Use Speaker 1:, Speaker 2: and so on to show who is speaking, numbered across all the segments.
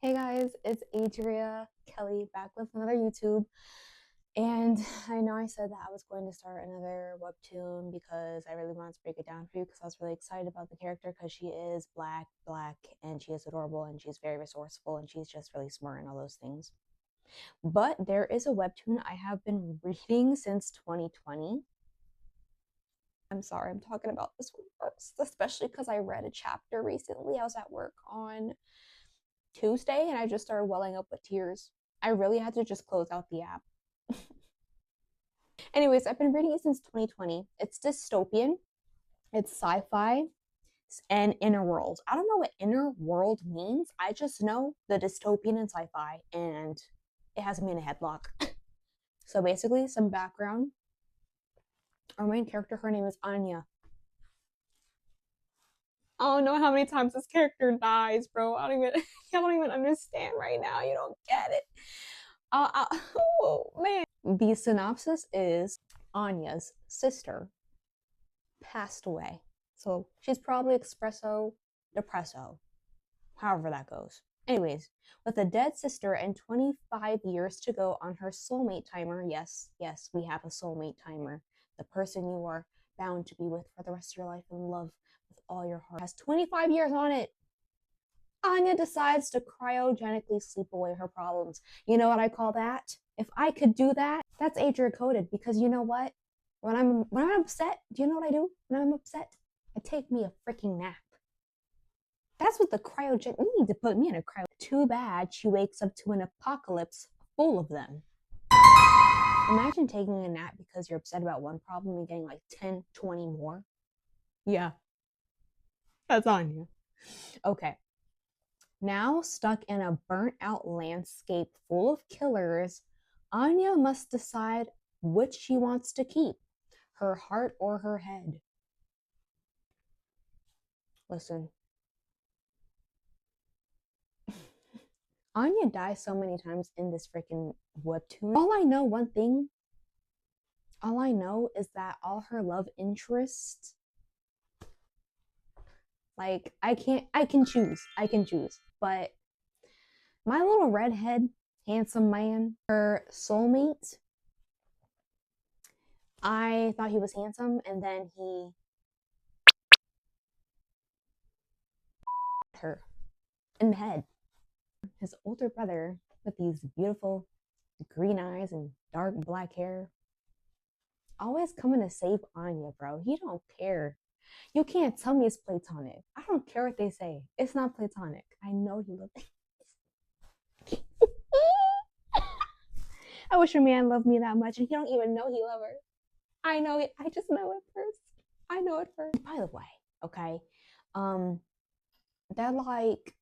Speaker 1: Hey guys, it's Adria Kelly back with another YouTube. And I know I said that I was going to start another webtoon because I really wanted to break it down for you because I was really excited about the character because she is black, and she is adorable and she's very resourceful and she's just really smart and all those things. But there is a webtoon I have been reading since 2020. I'm sorry, I'm talking about this one first, especially because I read a chapter recently. I was at work on Tuesday and I just started welling up with tears. I really had to just close out the app. Anyways, I've been reading it since 2020. It's dystopian, it's sci fi, and inner world. I don't know what inner world means. I just know the dystopian and sci fi, and it has me in a headlock. So basically, some background. Our main character, her name is Anya. I don't know how many times this character dies, bro. I don't even understand right now. You don't get it. Oh man. The synopsis is Anya's sister passed away. So she's probably espresso depresso, however that goes. Anyways, with a dead sister and 25 years to go on her soulmate timer, yes, we have a soulmate timer. The person you are bound to be with for the rest of your life and love with all your heart has 25 years on it. Anya decides to cryogenically sleep away her problems. You know what I call that? If I could do that, that's Adria coded because you know what? When I'm upset, do you know what I do? When I'm upset, I take me a freaking nap. That's what the cryogen. You need to put me in a cryo. Too bad she wakes up to an apocalypse full of them. Imagine taking a nap because you're upset about one problem and getting like 10, 20 more. Yeah, that's on you. Okay. Now stuck in a burnt out landscape full of killers, Anya must decide which she wants to keep, her heart or her head. Listen, Anya dies so many times in this freaking webtoon. All I know is that all her love interests, like I can choose. But my little redhead handsome man, her soulmate, I thought he was handsome and then he her in the head. His older brother with these beautiful green eyes and dark black hair always coming to save Anya, bro. He don't care. You can't tell me it's platonic. I don't care what they say. It's not platonic. I know he loves me. I wish a man loved me that much and he don't even know he loves her. I know it. I just know it first. I know it first. By the way, okay, they're like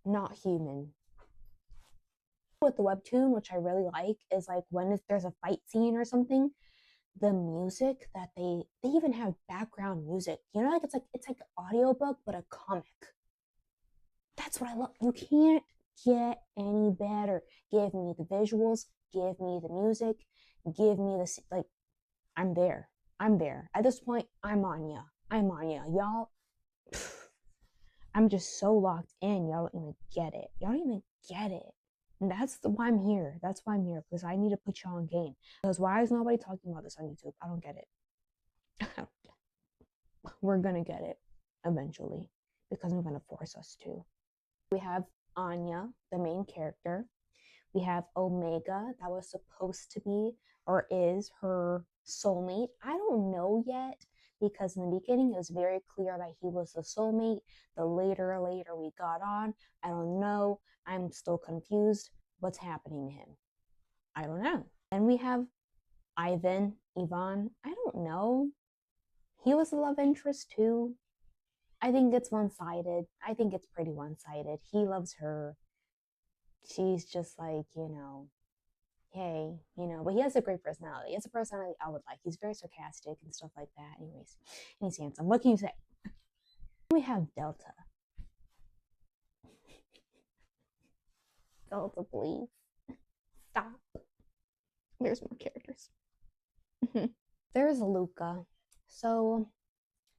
Speaker 1: not human. With the webtoon, which I really like, is like when there's a fight scene or something, the music that they even have background music. You know, like it's like an audiobook but a comic. That's what I love. You can't get any better. Give me the visuals, give me the music, give me the like. I'm there. I'm there. At this point, I'm Anya. Y'all. I'm just so locked in. Y'all don't even get it. Y'all don't even get it. And that's why I'm here. That's why I'm here because I need to put y'all on game. Because why is nobody talking about this on YouTube? I don't get it. We're gonna get it eventually because I'm gonna force us to. We have Anya, the main character. We have Omega, that was supposed to be or is her soulmate. I don't know yet because in the beginning it was very clear that he was the soulmate. The later we got on, I don't know. I'm still confused. What's happening to him? I don't know. And we have Ivan. I don't know. He was a love interest too. I think it's one-sided. I think it's pretty one-sided. He loves her. She's just like, hey, but he has a great personality. He has a personality I would like. He's very sarcastic and stuff like that. Anyways, and he's handsome. What can you say? We have Delta. Delta, please. Stop. There's more characters. There's Luca. So,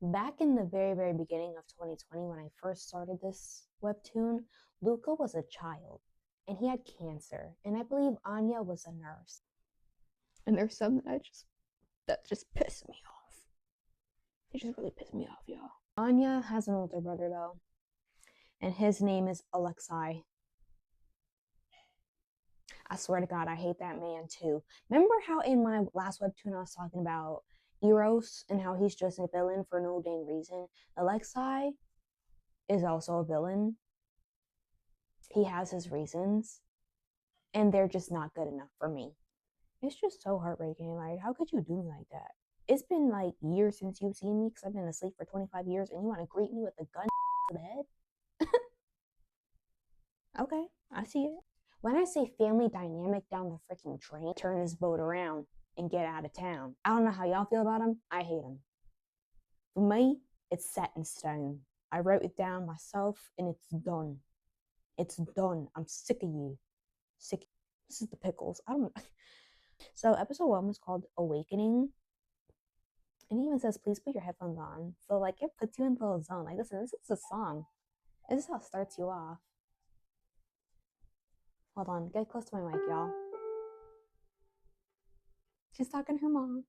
Speaker 1: back in the very, very beginning of 2020, when I first started this webtoon, Luca was a child and he had cancer, and I believe Anya was a nurse. And there's some that just piss me off. They just really piss me off, y'all. Anya has an older brother though, and his name is Alexei. I swear to God, I hate that man too. Remember how in my last webtoon I was talking about Eros and how he's just a villain for no dang reason? Alexei is also a villain. He has his reasons, and they're just not good enough for me. It's just so heartbreaking. Like, how could you do me like that? It's been like years since you've seen me because I've been asleep for 25 years, and you want to greet me with a gun to the head? Okay, I see it. When I say family dynamic down the freaking drain, turn his boat around and get out of town. I don't know how y'all feel about him. I hate him. For me, it's set in stone. I wrote it down myself and it's done. It's done. I'm sick of you. Sick. This is the pickles. I don't know. So episode 1 was called Awakening. And he even says, please put your headphones on. So like it puts you into a zone. Like, listen, this is a song. This is how it starts you off. Hold on, get close to my mic, y'all. She's talking to her mom.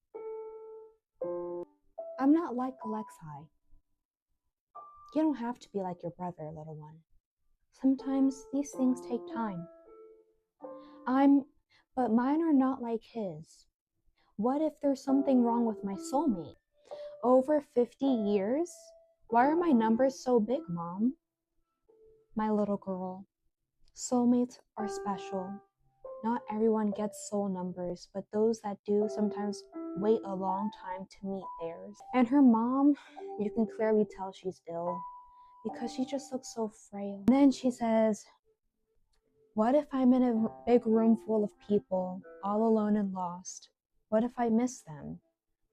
Speaker 1: I'm not like Alexei. You don't have to be like your brother, little one. Sometimes these things take time. But mine are not like his. What if there's something wrong with my soulmate? Over 50 years? Why are my numbers so big, Mom? My little girl. Soulmates are special. Not everyone gets soul numbers, but those that do sometimes wait a long time to meet theirs. And her mom, you can clearly tell she's ill because she just looks so frail. And then she says, what if I'm in a big room full of people, all alone and lost? What if I miss them?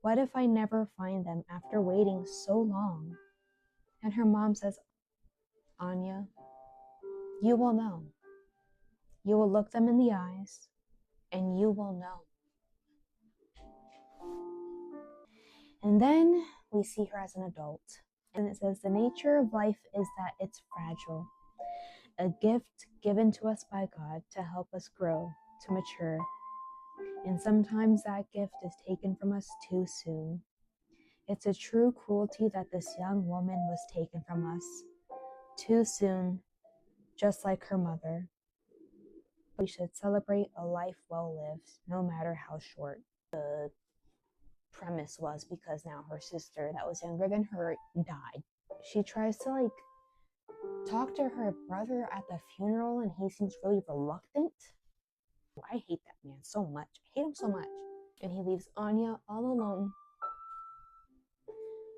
Speaker 1: What if I never find them after waiting so long? And her mom says, Anya, you will know. You will look them in the eyes and you will know. And then we see her as an adult. And it says, the nature of life is that it's fragile. A gift given to us by God to help us grow, to mature. And sometimes that gift is taken from us too soon. It's a true cruelty that this young woman was taken from us too soon, just like her mother. We should celebrate a life well lived, no matter how short. The premise was because now her sister that was younger than her died. She tries to like talk to her brother at the funeral and he seems really reluctant. I hate that man so much. I hate him so much. And he leaves Anya all alone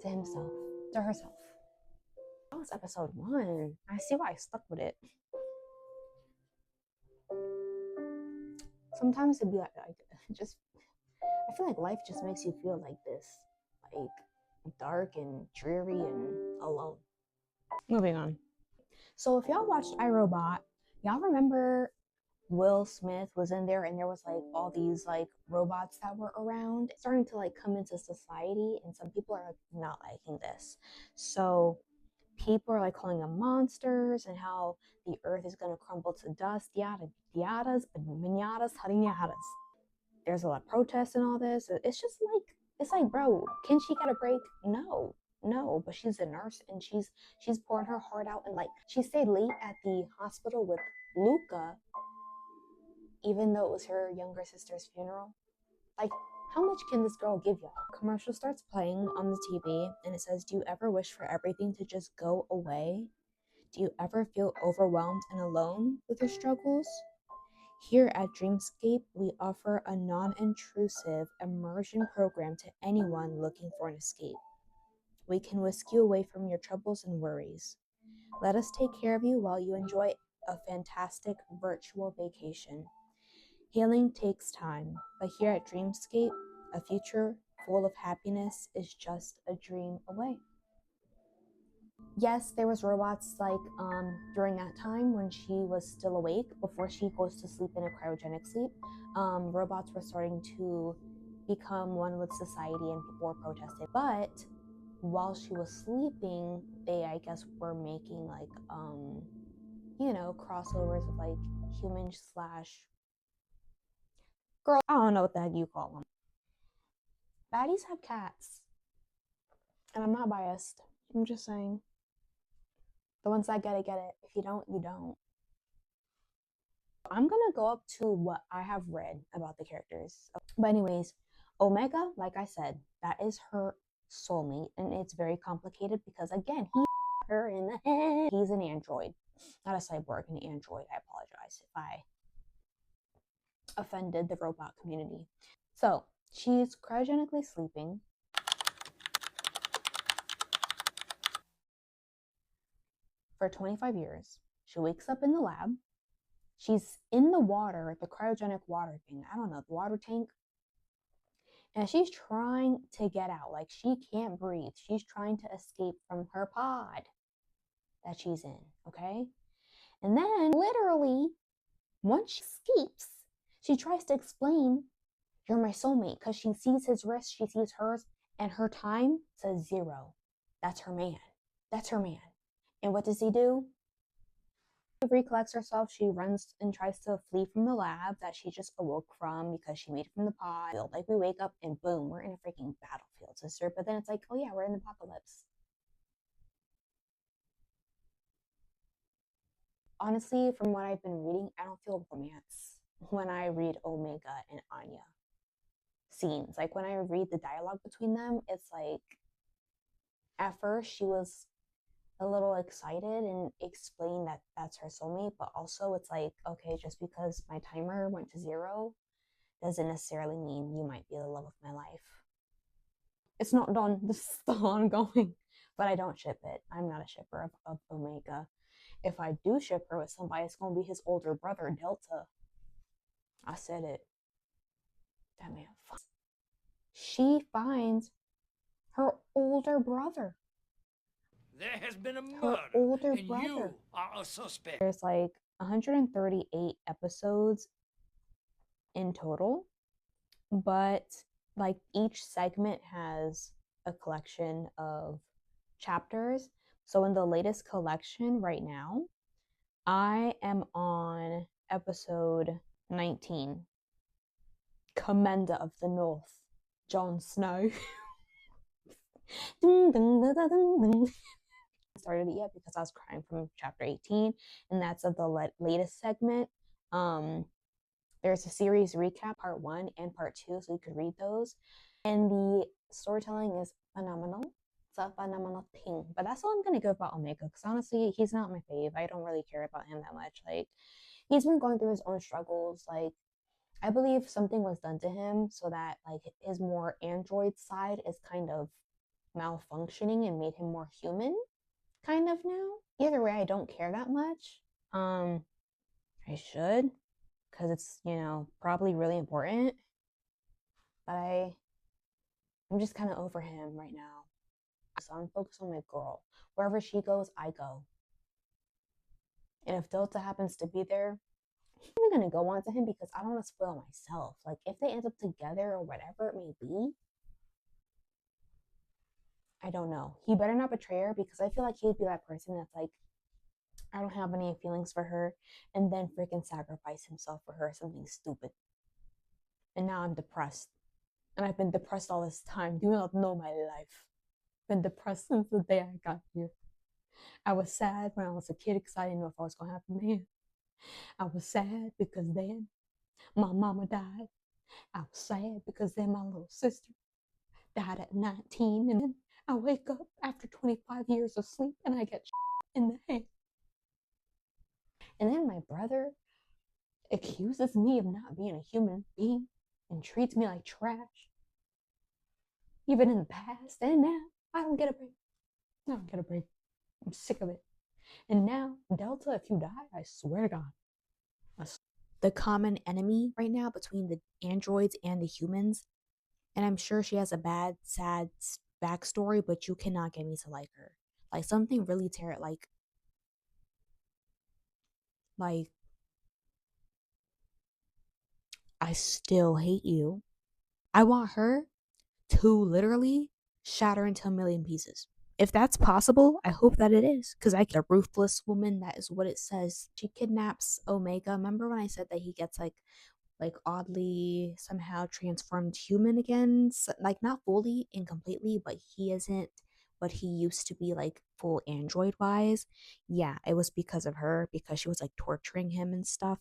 Speaker 1: to himself, to herself. That was episode 1. I see why I stuck with it. Sometimes it'd be like just I feel like life just makes you feel like this, like dark and dreary and alone. Moving on. So if y'all watched iRobot, y'all remember Will Smith was in there and there was like all these like robots that were around starting to like come into society, and some people are like not liking this. So people are like calling them monsters and how the earth is going to crumble to dust, yada yadas, manadas, hariyadas. There's a lot of protests and all this. It's like, bro, can she get a break? No, but she's a nurse and she's pouring her heart out, and like she stayed late at the hospital with Luca, even though it was her younger sister's funeral. Like, how much can this girl give y'all? Commercial starts playing on the TV and it says, do you ever wish for everything to just go away? Do you ever feel overwhelmed and alone with your struggles? Here at Dreamscape, we offer a non-intrusive immersion program to anyone looking for an escape. We can whisk you away from your troubles and worries. Let us take care of you while you enjoy a fantastic virtual vacation. Healing takes time, but here at Dreamscape, a future full of happiness is just a dream away. Yes, there was robots like during that time when she was still awake before she goes to sleep in a cryogenic sleep. Robots were starting to become one with society and people were protesting. But while she was sleeping, they I guess were making like crossovers of like human slash girl. I don't know what the heck you call them. Baddies have cats, and I'm not biased. I'm just saying. The ones that get it. If you don't, you don't. I'm gonna go up to what I have read about the characters. But anyways, Omega, like I said, that is her soulmate, and it's very complicated because again, he her in the head. He's an android, not a cyborg, an android. I apologize if I offended the robot community. So she's cryogenically sleeping. For 25 years. She wakes up in the lab. She's in the water, the cryogenic water thing. I don't know, the water tank. And she's trying to get out. Like, she can't breathe. She's trying to escape from her pod that she's in, okay? And then, literally, once she escapes, she tries to explain, "You're my soulmate," because she sees his wrist, she sees hers, and her time says 0. That's her man. That's her man. And what does he do? Recollects herself. She runs and tries to flee from the lab that she just awoke from because she made it from the pod. Like, we wake up and boom, we're in a freaking battlefield, sister. But then it's like, oh yeah, we're in the apocalypse. Honestly, from what I've been reading, I don't feel romance when I read Omega and Anya scenes. Like, when I read the dialogue between them, it's like, at first she was a little excited and explained that that's her soulmate, but also it's like, okay, just because my timer went to 0 doesn't necessarily mean you might be the love of my life. It's not done. This is still ongoing, but I don't ship it. I'm not a shipper of Omega. If I do ship her with somebody, it's gonna be his older brother, Delta. I said it. That man. She finds her older brother.
Speaker 2: There has been a murder,
Speaker 1: her older
Speaker 2: and
Speaker 1: brother.
Speaker 2: you are a suspect.
Speaker 1: There's like 138 episodes in total, but like each segment has a collection of chapters. So in the latest collection right now, I am on episode 19, Commander of the North, Jon Snow. Started it yet because I was crying from chapter 18, and that's of the latest segment. There's a series recap, part 1 and part 2, so you could read those. And the storytelling is phenomenal. It's a phenomenal thing. But that's all I'm gonna give about Omega, because honestly, he's not my fave. I don't really care about him that much. Like, he's been going through his own struggles. Like, I believe something was done to him so that like his more android side is kind of malfunctioning and made him more human, kind of now. Either way, I don't care that much. I should, because it's, probably really important. But I'm just kind of over him right now. So I'm focused on my girl. Wherever she goes, I go. And if Delta happens to be there, I'm gonna go on to him because I don't want to spoil myself. Like, if they end up together or whatever it may be, I don't know. He better not betray her, because I feel like he'd be that person that's like, I don't have any feelings for her, and then freaking sacrifice himself for her, something stupid. And now I'm depressed. And I've been depressed all this time. Do you not know my life? Been depressed since the day I got here. I was sad when I was a kid because I didn't know if I was gonna have a man. I was sad because then my mama died. I was sad because then my little sister died at 19, and then I wake up after 25 years of sleep and I get in the head. And then my brother accuses me of not being a human being and treats me like trash. Even in the past, and now I don't get a break. I don't get a break. I'm sick of it. And now, Delta, if you die, I swear to God. The common enemy right now between the androids and the humans. And I'm sure she has a bad, sad backstory, but you cannot get me to like her. Like, something really terrible. Like, I still hate you. I want her to literally shatter into a million pieces. If that's possible, I hope that it is, because I a ruthless woman. That is what it says. She kidnaps Omega. Remember when I said that he gets like oddly somehow transformed human again? So, like not fully and completely, but he isn't what he used to be, like full android wise. Yeah, it was because of her, because she was like torturing him and stuff.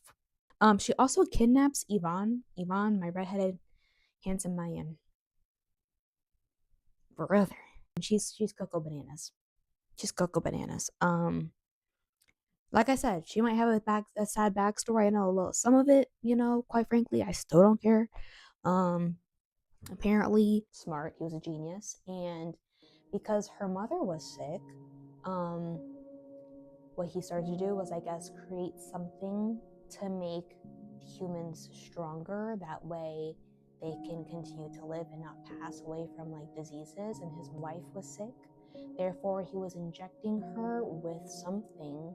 Speaker 1: She also kidnaps Yvonne, my redheaded handsome man brother. She's Coco Bananas. She's Coco Bananas. Like I said, she might have a sad backstory. I know a little some of it, quite frankly, I still don't care. Um, Apparently smart, he was a genius, and because her mother was sick, um, what he started to do was, I guess, create something to make humans stronger. That way they can continue to live and not pass away from like diseases. And his wife was sick. Therefore, he was injecting her with something.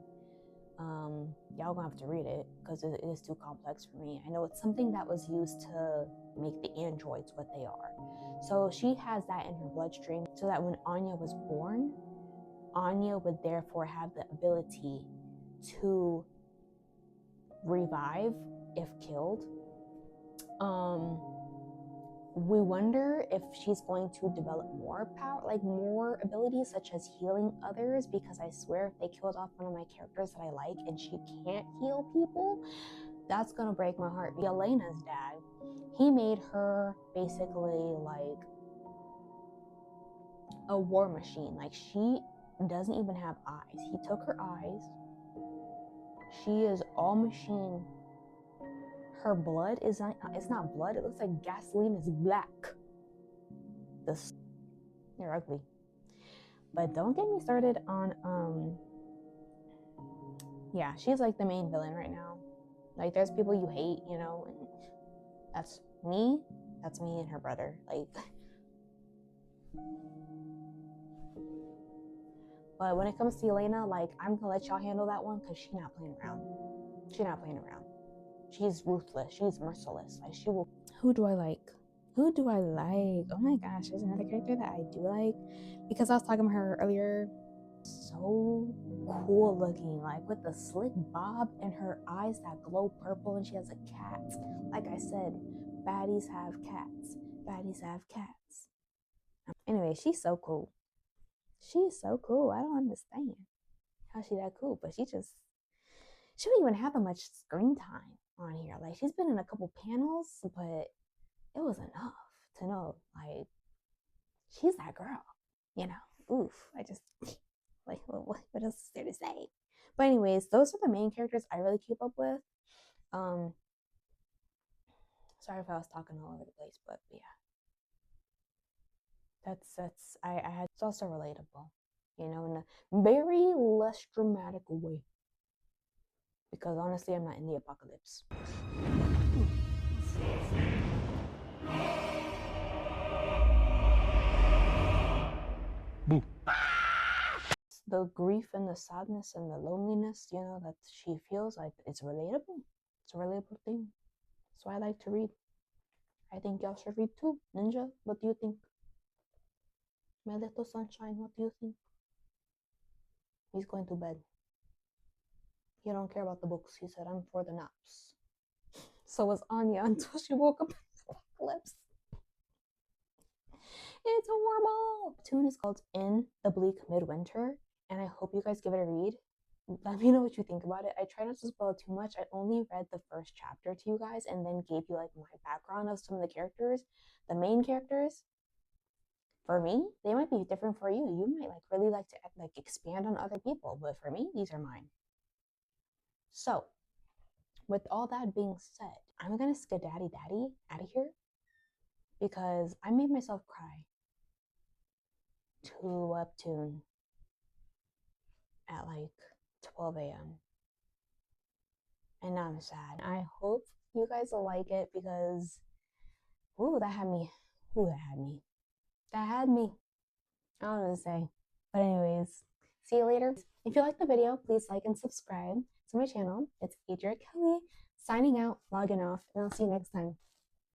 Speaker 1: Y'all gonna have to read it because it is too complex for me. I know it's something that was used to make the androids what they are. So she has that in her bloodstream so that when Anya was born, Anya would therefore have the ability to revive if killed. We wonder if she's going to develop more power, like more abilities such as healing others, because I swear if they killed off one of my characters that I like and she can't heal people, that's gonna break my heart. Elena's dad, he made her basically like a war machine. Like she doesn't even have eyes. He took her eyes. She is all machine. Her blood is not, it's not blood, it looks like gasoline is black. You're ugly. But don't get me started on yeah, she's like the main villain right now. Like there's people you hate, and that's me. That's me and her brother. Like but when it comes to Elena, like I'm gonna let y'all handle that one because she's not playing around. She's not playing around. She's ruthless. She's merciless. Like she will. Who do I like? Who do I like? Oh my gosh, there's another character that I do like because I was talking to her earlier. So cool looking, like with the slick bob and her eyes that glow purple, and she has a cat. Like I said, baddies have cats. Baddies have cats. Anyway, she's so cool. She's so cool. I don't understand how she that cool, but she don't even have that much screen time on here. Like she's been in a couple panels, but it was enough to know like she's that girl. Oof. I just like what else is there to say? But anyways, those are the main characters I really keep up with. Um, Sorry if I was talking all over the place, but yeah, that's I had. It's also relatable, in a very less dramatic way. Because honestly, I'm not in the apocalypse. Boo. The grief and the sadness and the loneliness, that she feels, like it's relatable. It's a relatable thing. That's why I like to read. I think y'all should read too. Ninja, what do you think? My little sunshine, what do you think? He's going to bed. He don't care about the books. He said, I'm for the naps. So was Anya until she woke up in the apocalypse. It's horrible. WEBTOON is called In the Bleak Midwinter, and I hope you guys give it a read. Let me know what you think about it. I try not to spoil too much. I only read the first chapter to you guys and then gave you like my background of some of the characters. The main characters, for me, they might be different for you. You might like really like to like expand on other people, but for me, these are mine. So, with all that being said, I'm gonna skedaddle daddy out of here because I made myself cry to WEBTOON at like 12 a.m. and now I'm sad. I hope you guys will like it because, ooh, that had me. Ooh, that had me. That had me. I don't know what to say. But anyways, see you later. If you like the video, please like and subscribe to my channel. It's Adria Kelly signing out, logging off, and I'll see you next time.